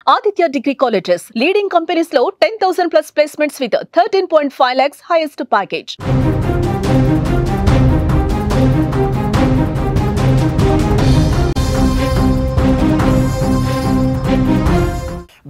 Aditya Degree Colleges, leading companies low 10,000 plus placements with 13.5 lakhs highest package.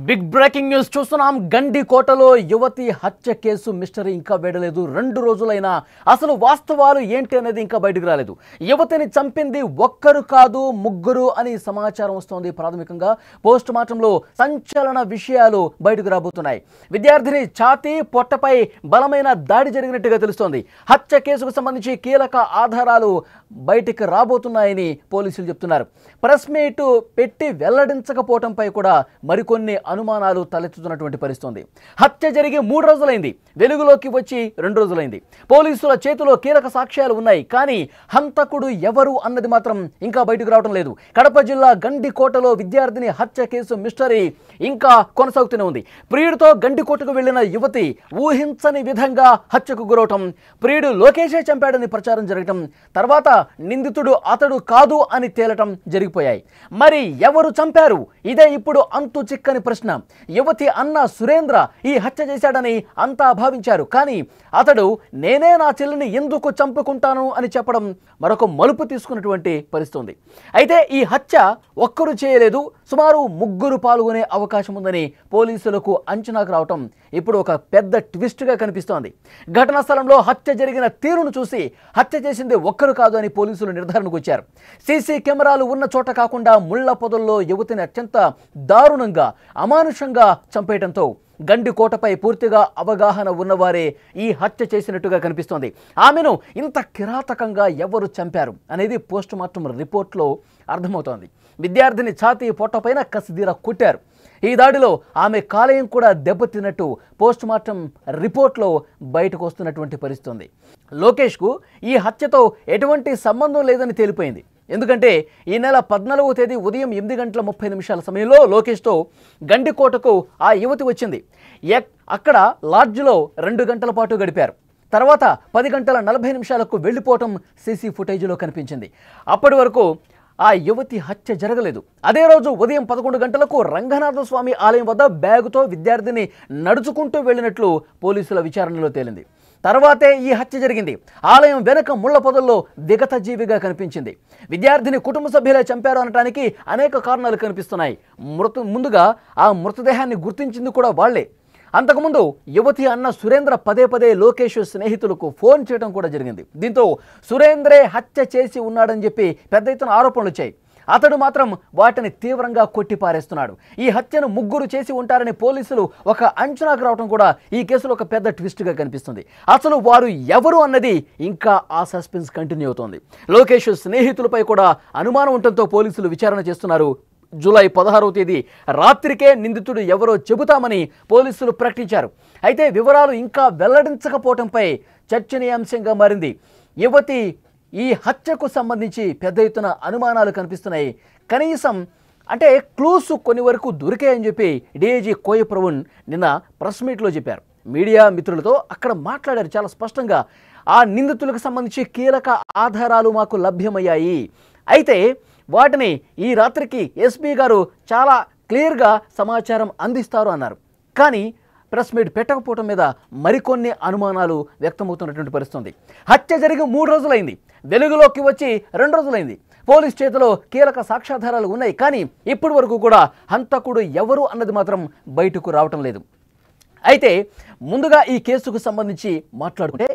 Big breaking news చూస్తున్నాం. గండికోటలో యువతి హత్య case mystery ఇంకా వేడలేదు. 2 రోజులైనా అసలు వాస్తవాలు ఏంటి అనేది ఇంకా బయటకు రాలేదు. యువతిని చంపింది ఒక్కరు కాదు, ముగ్గురు అని సమాచారం వస్తోంది. ప్రాథమికంగా పోస్ట్ మార్టంలో సంచలన విషయాలు బయటకు రాబోతున్నాయి. విద్యార్థిని ఛాతీ పొట్టపై బలమైన దాడి జరిగినట్టుగా తెలుస్తోంది. హత్య కేసుకు సంబంధించి కీలక ఆధారాలు బయటికి రాబోతున్నాయని పోలీసులు చెప్తున్నారు. ప్రెస్ మీట్ పెట్టి వెల్లడించకపోవడంపై కూడా మరికొన్ని అనుమానాలు తలెత్తుతున్నటువంటి పరిస్థితి. హత్య జరిగి 3 రోజులైంది, వెలుగులోకి వచ్చి 2 రోజులైంది. పోలీసుల చేతిలో కీలక సాక్ష్యాలు ఉన్నాయి, కానీ హంతకుడు ఎవరు అన్నది మాత్రం ఇంకా బయటకు రావడం లేదు. కడప జిల్లా గండికోటలో విద్యార్థిని హత్య కేసు మిస్టరీ ఇంకా కొనసాగుతూనే ఉంది. ప్రియుడితో గండికోటకు వెళ్లిన యువతి ఊహించని విధంగా హత్యకు గురవటం, ప్రియుడు లోకేషే చంపాడని ప్రచారం జరగటం, తర్వాత నిందితుడు అతడు కాదు అని తేలటం జరిగిపోయాయి. మరి ఎవరు చంపారు? ఇదే ఇప్పుడు అంతు చిక్కని ప్రశ్న. యువతి అన్న సురేంద్ర ఈ హత్య చేశాడని అంతా భావించారు, కానీ అతడు నేనే నా చెల్లిని ఎందుకు చంపుకుంటాను అని చెప్పడం మరొక మలుపు తీసుకున్నటువంటి పరిస్థితి. అయితే ఈ హత్య ఒక్కరు చేయలేదు, సుమారు 3 పాల్గొనే అవకాశం ఉందని పోలీసులకు అంచనాకు రావటం ఇప్పుడు ఒక పెద్ద ట్విస్ట్గా కనిపిస్తోంది. ఘటనా స్థలంలో హత్య జరిగిన తీరును చూసి హత్య చేసింది ఒక్కరు కాదు అని పోలీసులు నిర్ధారణకు వచ్చారు. సీసీ కెమెరాలు ఉన్న చోట కాకుండా ముళ్ల పొదల్లో యువతిని అత్యంత దారుణంగా అమానుషంగా చంపేయడంతో గండికోటపై పూర్తిగా అవగాహన ఉన్నవారే ఈ హత్య చేసినట్టుగా కనిపిస్తోంది. ఆమెను ఇంత కిరాతకంగా ఎవరు చంపారు అనేది పోస్ట్ మార్టం రిపోర్ట్లో అర్థమవుతోంది. విద్యార్థిని ఛాతీ పొట్టపైన కసిదీర కొట్టారు. ఈ దాడిలో ఆమె కాలేయం కూడా దెబ్బతిన్నట్టు పోస్ట్ మార్టం రిపోర్ట్లో బయటకు వస్తున్నటువంటి పరిస్థితి. లోకేష్కు ఈ హత్యతో ఎటువంటి సంబంధం లేదని తేలిపోయింది. ఎందుకంటే ఈ నెల 14వ తేదీ ఉదయం 8:30 సమయంలో లోకేష్తో గండికోటకు ఆ యువతి వచ్చింది. అక్కడ లాడ్జ్లో 2 గంటల పాటు గడిపారు. తర్వాత 10:40 వెళ్ళిపోవటం సీసీ ఫుటేజ్లో కనిపించింది. అప్పటి వరకు ఆ యువతి హత్య జరగలేదు. అదే రోజు ఉదయం 11 గంటలకు రంగనాథ స్వామి ఆలయం వద్ద బ్యాగుతో విద్యార్థిని నడుచుకుంటూ వెళ్ళినట్లు పోలీసుల విచారణలో తేలింది. తర్వాతే ఈ హత్య జరిగింది. ఆలయం వెనక ముళ్ల పొదల్లో విగత జీవిగా కనిపించింది. విద్యార్థిని కుటుంబ సభ్యులే చంపారు అనడానికి అనేక కారణాలు కనిపిస్తున్నాయి. ముందుగా ఆ మృతదేహాన్ని గుర్తించింది కూడా వాళ్లే. అంతకుముందు యువతి అన్న సురేంద్ర పదే లోకేష్ స్నేహితులకు ఫోన్ చేయడం కూడా జరిగింది. దీంతో సురేంద్రే హత్య చేసి ఉన్నాడని చెప్పి పెద్ద ఎత్తున ఆరోపణలు వచ్చాయి. అతడు మాత్రం వాటిని తీవ్రంగా కొట్టిపారేస్తున్నాడు. ఈ హత్యను 3 చేసి ఉంటారని పోలీసులు ఒక అంచనాకు రావడం కూడా ఈ కేసులో ఒక పెద్ద ట్విస్ట్గా కనిపిస్తుంది. అసలు వారు ఎవరు అన్నది ఇంకా ఆ సస్పెన్స్ కంటిన్యూ అవుతోంది. లోకేష్ స్నేహితులపై కూడా అనుమానం ఉండటంతో పోలీసులు విచారణ చేస్తున్నారు. జూలై 16వ తేదీ రాత్రికే నిందితుడు ఎవరో చెబుతామని పోలీసులు ప్రకటించారు. అయితే వివరాలు ఇంకా వెల్లడించకపోవడంపై చర్చనీయాంశంగా మారింది. యువతి ఈ హత్యకు సంబంధించి పెద్ద ఎత్తున అనుమానాలు కనిపిస్తున్నాయి. కనీసం అంటే క్లూస్ కొన్ని వరకు దొరికాయని చెప్పి డీఐజీ కోయ ప్రవీణ్ నిన్న ప్రెస్ మీట్లో చెప్పారు. మీడియా మిత్రులతో అక్కడ మాట్లాడారు చాలా స్పష్టంగా. ఆ నిందితులకు సంబంధించి కీలక ఆధారాలు మాకు లభ్యమయ్యాయి, అయితే వాటిని ఈ రాత్రికి ఎస్పీ గారు చాలా క్లియర్గా సమాచారం అందిస్తారు అన్నారు. కానీ ప్రెస్ మీట్ పెట్టకపోవడం మీద మరికొన్ని అనుమానాలు వ్యక్తమవుతున్నటువంటి పరిస్థితి. హత్య జరిగి 3 రోజులైంది, వెలుగులోకి వచ్చి 2 రోజులైంది. పోలీస్ చేతిలో కీలక సాక్ష్యాధారాలు ఉన్నాయి, కానీ ఇప్పటి వరకు కూడా హంతకుడు ఎవరు అన్నది మాత్రం బయటకు రావటం లేదు. అయితే ముందుగా ఈ కేసుకు సంబంధించి మాట్లాడుకుంటే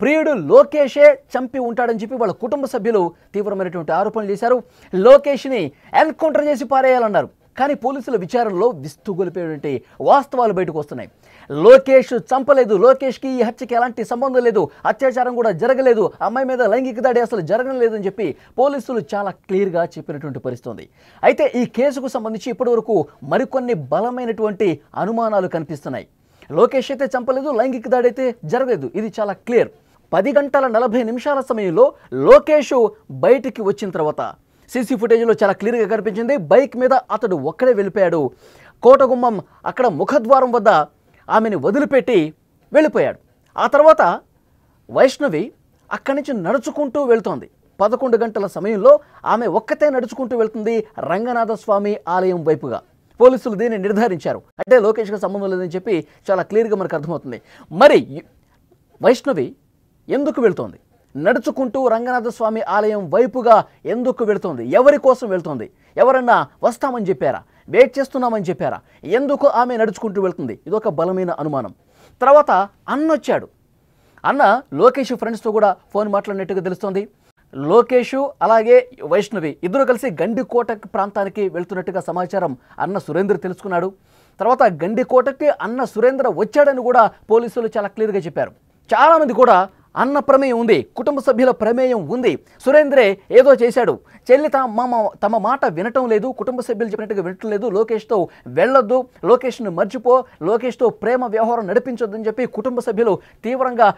ప్రియుడు లోకేషే చంపి ఉంటాడని చెప్పి వాళ్ళ కుటుంబ సభ్యులు తీవ్రమైనటువంటి ఆరోపణలు చేశారు. లోకేష్ని ఎన్కౌంటర్ చేసి పారేయాలన్నారు. కానీ పోలీసుల విచారణలో విస్తుగొలిపేటువంటి వాస్తవాలు బయటకు వస్తున్నాయి. లోకేష్ చంపలేదు, లోకేష్కి ఈ హత్యకి ఎలాంటి సంబంధం లేదు, అత్యాచారం కూడా జరగలేదు, అమ్మాయి మీద లైంగిక దాడి అసలు జరగలేదు అని చెప్పి పోలీసులు చాలా క్లియర్గా చెప్పినటువంటి పరిస్థితి. అయితే ఈ కేసుకు సంబంధించి ఇప్పటివరకు మరికొన్ని బలమైనటువంటి అనుమానాలు కనిపిస్తున్నాయి. లోకేష్ అయితే చంపలేదు, లైంగిక దాడి అయితే జరగలేదు, ఇది చాలా క్లియర్. 10:40 సమయంలో లోకేష్ బయటికి వచ్చిన తర్వాత సీసీ ఫుటేజ్లో చాలా క్లియర్గా కనిపించింది. బైక్ మీద అతడు ఒక్కడే వెళ్ళిపోయాడు. కోటగుమ్మం అక్కడ ముఖద్వారం వద్ద ఆమెను వదిలిపెట్టి వెళ్ళిపోయాడు. ఆ తర్వాత వైష్ణవి అక్కడి నుంచి నడుచుకుంటూ వెళ్తోంది. 11 గంటల సమయంలో ఆమె ఒక్కతే నడుచుకుంటూ వెళ్తుంది రంగనాథ స్వామి ఆలయం వైపుగా. పోలీసులు దీన్ని నిర్ధారించారు. అంటే లోకేష్కి సంబంధం లేదని చెప్పి చాలా క్లియర్గా మనకు అర్థమవుతుంది. మరి వైష్ణవి ఎందుకు వెళ్తోంది? నడుచుకుంటూ రంగనాథ స్వామి ఆలయం వైపుగా ఎందుకు వెళుతోంది? ఎవరి కోసం వెళ్తోంది? ఎవరన్నా వస్తామని చెప్పారా? వెయిట్ చేస్తున్నామని చెప్పారా? ఎందుకు ఆమె నడుచుకుంటూ వెళ్తుంది? ఇదొక బలమైన అనుమానం. తర్వాత అన్న వచ్చాడు. అన్న లోకేష్ ఫ్రెండ్స్తో కూడా ఫోన్ మాట్లాడినట్టుగా తెలుస్తోంది. లోకేష్ అలాగే వైష్ణవి ఇద్దరు కలిసి గండికోట ప్రాంతానికి వెళ్తున్నట్టుగా సమాచారం అన్న సురేంద్ర తెలుసుకున్నాడు. తర్వాత గండికోటకి అన్న సురేంద్ర వచ్చాడని కూడా పోలీసులు చాలా క్లియర్గా చెప్పారు. చాలామంది కూడా అన్న ప్రమేయం ఉంది, కుటుంబ సభ్యుల ప్రమేయం ఉంది, సురేంద్రే ఏదో చేశాడు, చెల్లి తమ మాట వినటం లేదు, కుటుంబ సభ్యులు చెప్పినట్టుగా వినటం లేదు, లోకేష్తో వెళ్ళొద్దు, లోకేష్ను మర్చిపో, లోకేష్తో ప్రేమ వ్యవహారం నడిపించొద్దని చెప్పి కుటుంబ సభ్యులు తీవ్రంగా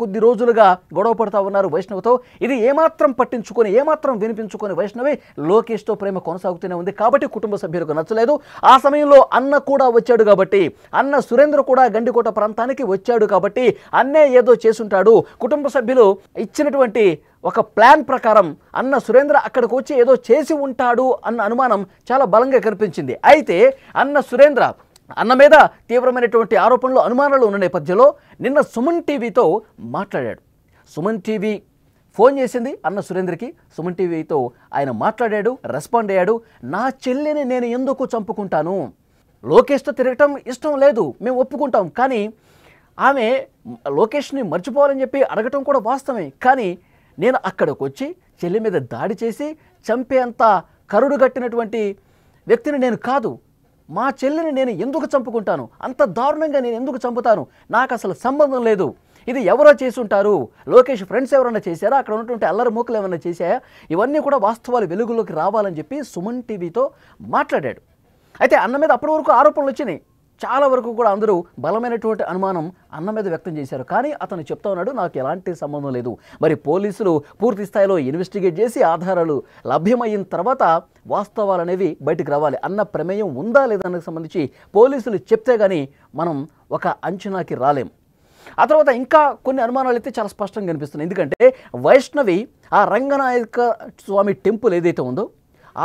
కొద్ది రోజులుగా గొడవ పడుతూ ఉన్నారు వైష్ణవితో. ఇది ఏమాత్రం పట్టించుకొని ఏమాత్రం వినిపించుకొని వైష్ణవి లోకేష్తో ప్రేమ కొనసాగుతూనే ఉంది. కాబట్టి కుటుంబ సభ్యులకు నచ్చలేదు. ఆ సమయంలో అన్న కూడా వచ్చాడు కాబట్టి, అన్న సురేంద్ర కూడా గండికోట ప్రాంతానికి వచ్చాడు కాబట్టి అన్నే ఏదో చేసుంటాడు. కుటుంబ సభ్యులు ఇచ్చినటువంటి ఒక ప్లాన్ ప్రకారం అన్న సురేంద్ర అక్కడికి వచ్చి ఏదో చేసి ఉంటాడు అన్న అనుమానం చాలా బలంగా కనిపించింది. అయితే అన్న సురేంద్ర అన్న మీద తీవ్రమైనటువంటి ఆరోపణలు అనుమానాలు ఉన్న నేపథ్యంలో నిన్న సుమన్ టీవీతో మాట్లాడాడు. సుమన్ టీవీ ఫోన్ చేసింది అన్న సురేంద్రకి. సుమన్ టీవీతో ఆయన మాట్లాడాడు, రెస్పాండ్ అయ్యాడు. నా చెల్లిని నేను ఎందుకు చంపుకుంటాను? లోకేష్తో తిరగటం ఇష్టం లేదు, మేము ఒప్పుకుంటాం. కానీ ఆమె లోకేష్ని మర్చిపోవాలని చెప్పి అడగటం కూడా వాస్తవమే. కానీ నేను అక్కడికి వచ్చి చెల్లి మీద దాడి చేసి చంపేంత కరుడుగట్టినటువంటి వ్యక్తిని నేను కాదు. మా చెల్లిని నేను ఎందుకు చంపుకుంటాను? అంత దారుణంగా నేను ఎందుకు చంపుతాను? నాకు అసలు సంబంధం లేదు. ఇది ఎవరో చేసి ఉంటారు. లోకేష్ ఫ్రెండ్స్ ఎవరైనా చేశారా? అక్కడ ఉన్నటువంటి అల్లరి మూకలు ఏమైనా చేశాయా? ఇవన్నీ కూడా వాస్తవాలు వెలుగులోకి రావాలని చెప్పి సుమన్ టీవీతో మాట్లాడాడు. అయితే అన్న మీద అప్పటి వరకు ఆరోపణలు వచ్చినాయి. చాలా వరకు కూడా అందరూ బలమైనటువంటి అనుమానం అన్న మీద వ్యక్తం చేశారు. కానీ అతను చెప్తా ఉన్నాడు, నాకు ఎలాంటి సంబంధం లేదు. మరి పోలీసులు పూర్తి స్థాయిలో ఇన్వెస్టిగేట్ చేసి ఆధారాలు లభ్యమైన తర్వాత వాస్తవాలు అనేవి బయటకు రావాలి. అన్న ప్రమేయం ఉందా లేదా దానికి సంబంధించి పోలీసులు చెప్తే కానీ మనం ఒక అంచనాకి రాలేం. ఆ తర్వాత ఇంకా కొన్ని అనుమానాలు అయితే చాలా స్పష్టంగా కనిపిస్తున్నాయి. ఎందుకంటే వైష్ణవి ఆ రంగనాయక స్వామి టెంపుల్ ఏదైతే ఉందో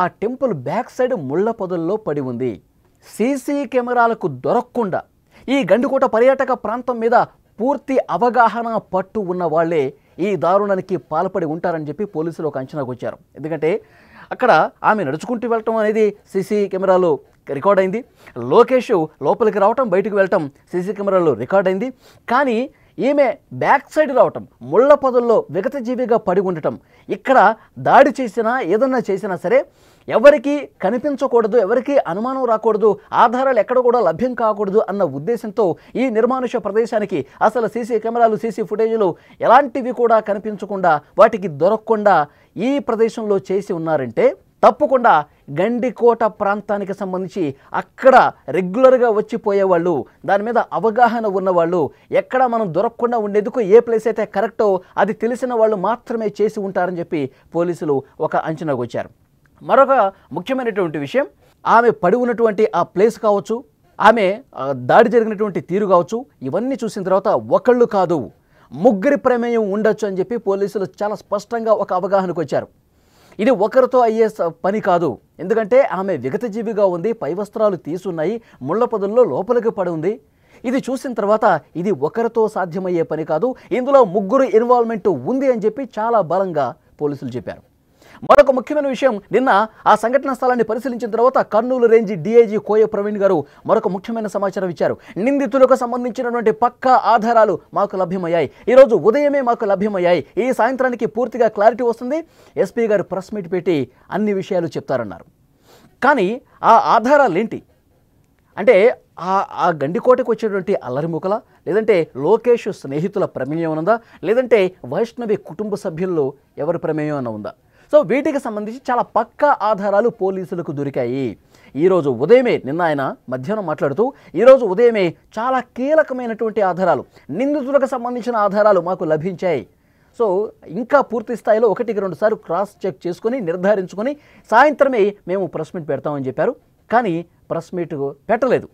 ఆ టెంపుల్ బ్యాక్ సైడ్ ముళ్ళ పొదల్లో పడి ఉంది. సీసీ కెమెరాలకు దొరకకుండా ఈ గండికోట పర్యాటక ప్రాంతం మీద పూర్తి అవగాహన పట్టు ఉన్న వాళ్ళే ఈ దారుణానికి పాల్పడి ఉంటారని చెప్పి పోలీసులు ఒక అంచనాకు వచ్చారు. ఎందుకంటే అక్కడ ఆమె నడుచుకుంటూ వెళ్ళటం అనేది సీసీ కెమెరాలో రికార్డ్ అయింది. లోకేష్ లోపలికి రావటం బయటకు వెళ్ళటం సీసీ కెమెరాలో రికార్డ్ అయింది. కానీ ఈమె బ్యాక్ సైడ్ రావటం, ముళ్ళ పొదల్లో విగతజీవిగా పడి ఉండటం, ఇక్కడ దాడి చేసినా ఏదన్నా చేసినా సరే ఎవరికి కనిపించకూడదు, ఎవరికి అనుమానం రాకూడదు, ఆధారాలు ఎక్కడ కూడా లభ్యం కాకూడదు అన్న ఉద్దేశంతో ఈ నిర్మానుష్య ప్రదేశానికి అసలు సీసీ కెమెరాలు సీసీ ఫుటేజీలు ఎలాంటివి కూడా కనిపించకుండా వాటికి దొరకకుండా ఈ ప్రదేశంలో చేసి ఉన్నారంటే తప్పకుండా గండికోట ప్రాంతానికి సంబంధించి అక్కడ రెగ్యులర్గా వచ్చిపోయేవాళ్ళు, దాని మీద అవగాహన ఉన్నవాళ్ళు, ఎక్కడ మనం దొరకకుండా ఉండేందుకు ఏ ప్లేస్ అయితే కరెక్టో అది తెలిసిన వాళ్ళు మాత్రమే చేసి ఉంటారని చెప్పి పోలీసులు ఒక అంచనాకు వచ్చారు. మరొక ముఖ్యమైనటువంటి విషయం, ఆమె పడి ఉన్నటువంటి ఆ ప్లేస్ కావచ్చు, ఆమె దాడి జరిగినటువంటి తీరు కావచ్చు, ఇవన్నీ చూసిన తర్వాత ఒకళ్ళు కాదు ముగ్గురి ప్రమేయం ఉండొచ్చు అని చెప్పి పోలీసులు చాలా స్పష్టంగా ఒక అవగాహనకు వచ్చారు. ఇది ఒకరితో అయ్యే పని కాదు. ఎందుకంటే ఆమె విగతజీవిగా ఉంది, పై వస్త్రాలు తీసున్నాయి, ముళ్ళ పొదల్లో లోపలికి పడి ఉంది. ఇది చూసిన తర్వాత ఇది ఒకరితో సాధ్యమయ్యే పని కాదు, ఇందులో ముగ్గురు ఇన్వాల్వ్మెంట్ ఉంది అని చెప్పి చాలా బలంగా పోలీసులు చెప్పారు. మరొక ముఖ్యమైన విషయం, నిన్న ఆ సంఘటన స్థలాన్ని పరిశీలించిన తర్వాత కర్నూలు రేంజ్ డీఐజీ కోయ ప్రవీణ్ గారు మరొక ముఖ్యమైన సమాచారం ఇచ్చారు. నిందితులకు సంబంధించినటువంటి పక్కా ఆధారాలు మాకు లభ్యమయ్యాయి, ఈరోజు ఉదయమే మాకు లభ్యమయ్యాయి, ఈ సాయంత్రానికి పూర్తిగా క్లారిటీ వస్తుంది, ఎస్పీ గారు ప్రెస్ మీట్ పెట్టి అన్ని విషయాలు చెప్తారన్నారు. కానీ ఆ ఆధారాలు ఏంటి అంటే ఆ గండికోటకు వచ్చేటువంటి అల్లరిముకల, లేదంటే లోకేష్ స్నేహితుల ప్రమేయం ఉందా, లేదంటే వైష్ణవి కుటుంబ సభ్యుల్లో ఎవరి ప్రమేయం అన్న ఉందా? సో వీటికి సంబంధించి చాలా పక్కా ఆధారాలు పోలీసులకు దొరికాయి. ఈరోజు ఉదయమే, నిన్న ఆయన మధ్యాహ్నం మాట్లాడుతూ ఈరోజు ఉదయమే చాలా కీలకమైనటువంటి ఆధారాలు, నిందితులకు సంబంధించిన ఆధారాలు మాకు లభించాయి. సో ఇంకా పూర్తి స్థాయిలో 1-2 సార్లు క్రాస్ చెక్ చేసుకొని నిర్ధారించుకొని సాయంత్రమే మేము ప్రెస్ మీట్ పెడతామని చెప్పారు. కానీ ప్రెస్ మీట్ పెట్టలేదు.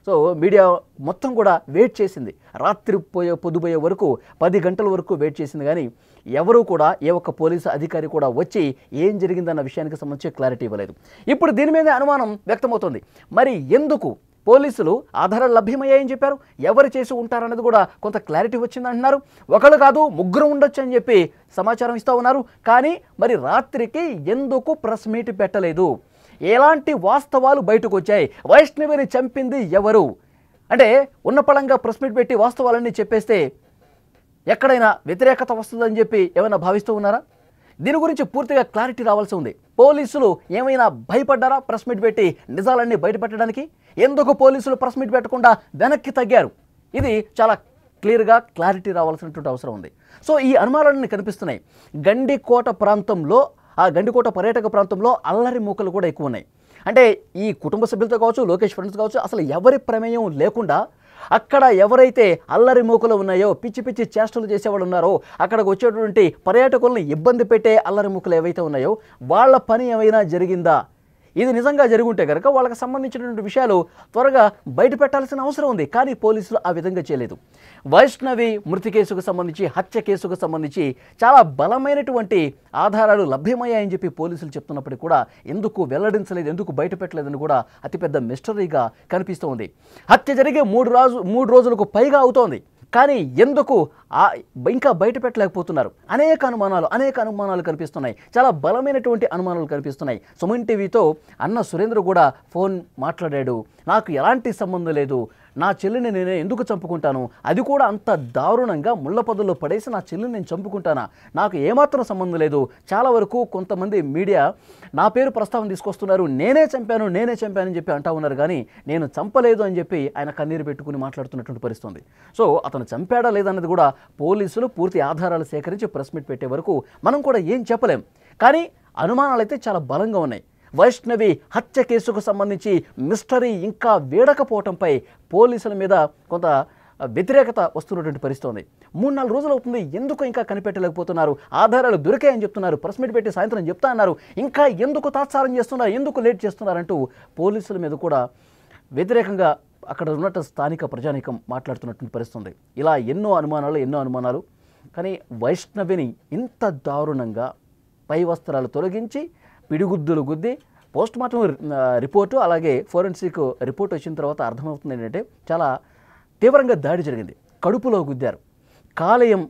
సో మీడియా మొత్తం కూడా వెయిట్ చేసింది, రాత్రి పొద్దుపోయే వరకు 10 గంటల వరకు వెయిట్ చేసింది. కానీ ఎవరూ కూడా ఏ ఒక్క పోలీసు అధికారి కూడా వచ్చి ఏం జరిగిందన్న విషయానికి సంబంధించి క్లారిటీ ఇవ్వలేదు. ఇప్పుడు దీని మీద అనుమానం వ్యక్తమవుతుంది. మరి ఎందుకు పోలీసులు ఆధారాలు లభ్యమయ్యాయని చెప్పారు, ఎవరు చేసి ఉంటారన్నది కూడా కొంత క్లారిటీ వచ్చిందంటున్నారు. ఒకళ్ళు కాదు ముగ్గురు ఉండొచ్చు అని చెప్పి సమాచారం ఇస్తూ ఉన్నారు. కానీ మరి రాత్రికి ఎందుకు ప్రెస్ మీట్ పెట్టలేదు? ఎలాంటి వాస్తవాలు బయటకు వచ్చాయి? వైష్ణవిని చంపింది ఎవరు అంటే ఉన్నపళంగా ప్రెస్ మీట్ పెట్టి వాస్తవాలన్నీ చెప్పేస్తే ఎక్కడైనా వ్యతిరేకత వస్తుందని చెప్పి ఏమైనా భావిస్తూ ఉన్నారా? దీని గురించి పూర్తిగా క్లారిటీ రావాల్సి ఉంది. పోలీసులు ఏమైనా భయపడ్డారా ప్రెస్ మీట్ పెట్టి నిజాలన్నీ బయటపెట్టడానికి? ఎందుకు పోలీసులు ప్రెస్ మీట్ పెట్టకుండా వెనక్కి తగ్గారు? ఇది చాలా క్లియర్గా క్లారిటీ రావాల్సినటువంటి అవసరం ఉంది. సో ఈ అనుమానాలన్నీ కనిపిస్తున్నాయి. గండికోట ప్రాంతంలో, ఆ గండికోట పర్యాటక ప్రాంతంలో అల్లరి మూకలు కూడా ఎక్కువ ఉన్నాయి. అంటే ఈ కుటుంబ సభ్యులతో కావచ్చు, లోకేష్ ఫ్రెండ్స్ కావచ్చు, అసలు ఎవరి ప్రమేయం లేకుండా అక్కడ ఎవరైతే అల్లరి మూకలు ఉన్నాయో, పిచ్చి పిచ్చి చేష్టలు చేసేవాళ్ళు ఉన్నారో, అక్కడికి వచ్చేటువంటి పర్యాటకులను ఇబ్బంది పెట్టే అల్లరి మూకలు ఏవైతే ఉన్నాయో వాళ్ళ పని ఏమైనా జరిగిందా? ఇది నిజంగా జరుగుంటే కనుక వాళ్ళకి సంబంధించినటువంటి విషయాలు త్వరగా బయట పెట్టాల్సిన అవసరం ఉంది. కానీ పోలీసులు ఆ విధంగా చేయలేదు. వైష్ణవి మృతి కేసుకు సంబంధించి, హత్య కేసుకు సంబంధించి చాలా బలమైనటువంటి ఆధారాలు లభ్యమయ్యాయని చెప్పి పోలీసులు చెప్తున్నప్పటికీ కూడా ఎందుకు వెల్లడించలేదు, ఎందుకు బయట పెట్టలేదని కూడా అతిపెద్ద మిస్టరీగా కనిపిస్తూ ఉంది. హత్య జరిగే 3 రోజులకు పైగా అవుతోంది. కానీ ఎందుకు ఇంకా బయట పెట్టలేకపోతున్నారు? అనేక అనుమానాలు కనిపిస్తున్నాయి. చాలా బలమైనటువంటి అనుమానాలు కనిపిస్తున్నాయి. సుమన్ టీవీతో అన్న సురేంద్ర కూడా ఫోన్ మాట్లాడాడు. నాకు ఎలాంటి సంబంధం లేదు, నా చెల్లిని నేనే ఎందుకు చంపుకుంటాను, అది కూడా అంత దారుణంగా ముళ్ళపొదల్లో పడేసి నా చెల్లిని నేను చంపుకుంటానా, నాకు ఏమాత్రం సంబంధం లేదు. చాలా వరకు కొంతమంది మీడియా నా పేరు ప్రస్తావన తీసుకొస్తున్నారు, నేనే చంపానని చెప్పి అంటా ఉన్నారు. కానీ నేను చంపలేదు అని చెప్పి ఆయన కన్నీరు పెట్టుకుని మాట్లాడుతున్నటువంటి పరిస్థితి. సో అతను చంపాడా లేదన్నది కూడా పోలీసులు పూర్తి ఆధారాలు సేకరించి ప్రెస్ మీట్ పెట్టే వరకు మనం కూడా ఏం చెప్పలేం. కానీ అనుమానాలు అయితే చాలా బలంగా ఉన్నాయి. వైష్ణవి హత్య కేసుకు సంబంధించి మిస్టరీ ఇంకా వేడకపోవటంపై పోలీసుల మీద కొంత వ్యతిరేకత వస్తున్నటువంటి పరిస్థితి ఉంది. 3-4 రోజులు అవుతుంది, ఎందుకు ఇంకా కనిపెట్టలేకపోతున్నారు? ఆధారాలు దొరికాయని చెప్తున్నారు, ప్రెస్ మీట్ పెట్టి సాయంత్రం చెప్తా అన్నారు, ఇంకా ఎందుకు తాత్సారం చేస్తున్నారు, ఎందుకు లేట్ చేస్తున్నారంటూ పోలీసుల మీద కూడా వ్యతిరేకంగా అక్కడ ఉన్నట్టు స్థానిక ప్రజానీకం మాట్లాడుతున్నటువంటి పరిస్థితి. ఇలా ఎన్నో అనుమానాలు. కానీ వైష్ణవిని ఇంత దారుణంగా పై వస్త్రాలు తొలగించి పిడిగుద్దులు గుద్ది పోస్ట్మార్టం రిపోర్టు, అలాగే ఫోరెన్సిక్ రిపోర్ట్ వచ్చిన తర్వాత అర్థమవుతుంది ఏంటంటే చాలా తీవ్రంగా దాడి జరిగింది. కడుపులో గుద్దారు, కాలేయం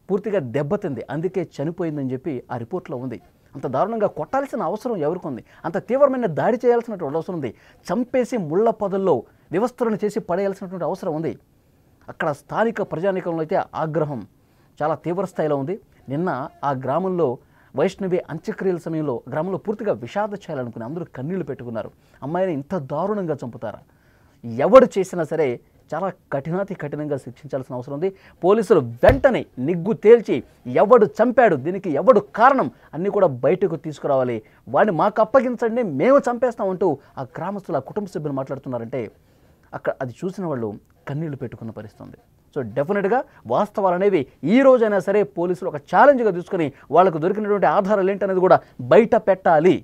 పూర్తిగా దెబ్బతింది, అందుకే చనిపోయిందని చెప్పి ఆ రిపోర్ట్లో ఉంది. అంత దారుణంగా కొట్టాల్సిన అవసరం ఎవరికి ఉంది? అంత తీవ్రమైన దాడి చేయాల్సినటువంటి అవసరం ఉంది. చంపేసి ముళ్ళ పొదల్లో వివస్త్రను చేసి పడేయాల్సినటువంటి అవసరం ఉంది. అక్కడ స్థానిక ప్రజానీకంలో అయితే ఆగ్రహం చాలా తీవ్ర స్థాయిలో ఉంది. నిన్న ఆ గ్రామంలో వైష్ణవి అంత్యక్రియల సమయంలో గ్రామంలో పూర్తిగా విషాద చేయాలనుకుని అందరూ కన్నీళ్లు పెట్టుకున్నారు. అమ్మాయిని ఇంత దారుణంగా చంపుతారా? ఎవడు చేసినా సరే చాలా కఠినంగా శిక్షించాల్సిన అవసరం ఉంది. పోలీసులు వెంటనే నిగ్గు తేల్చి ఎవడు చంపాడు, దీనికి ఎవడు కారణం అన్నీ కూడా బయటకు తీసుకురావాలి, వాడిని మాకు అప్పగించండి, మేము చంపేస్తామంటూ ఆ గ్రామస్తుల కుటుంబ సభ్యులు మాట్లాడుతున్నారంటే అక్కడ అది చూసిన వాళ్ళు కన్నీళ్లు పెట్టుకున్న పరిస్థితి. సో డెఫినెట్గా వాస్తవాలు అనేవి ఈ రోజైనా సరే పోలీసులు ఒక ఛాలెంజ్గా తీసుకొని వాళ్ళకు దొరికినటువంటి ఆధారాలు ఏంటనేది కూడా బయట పెట్టాలి.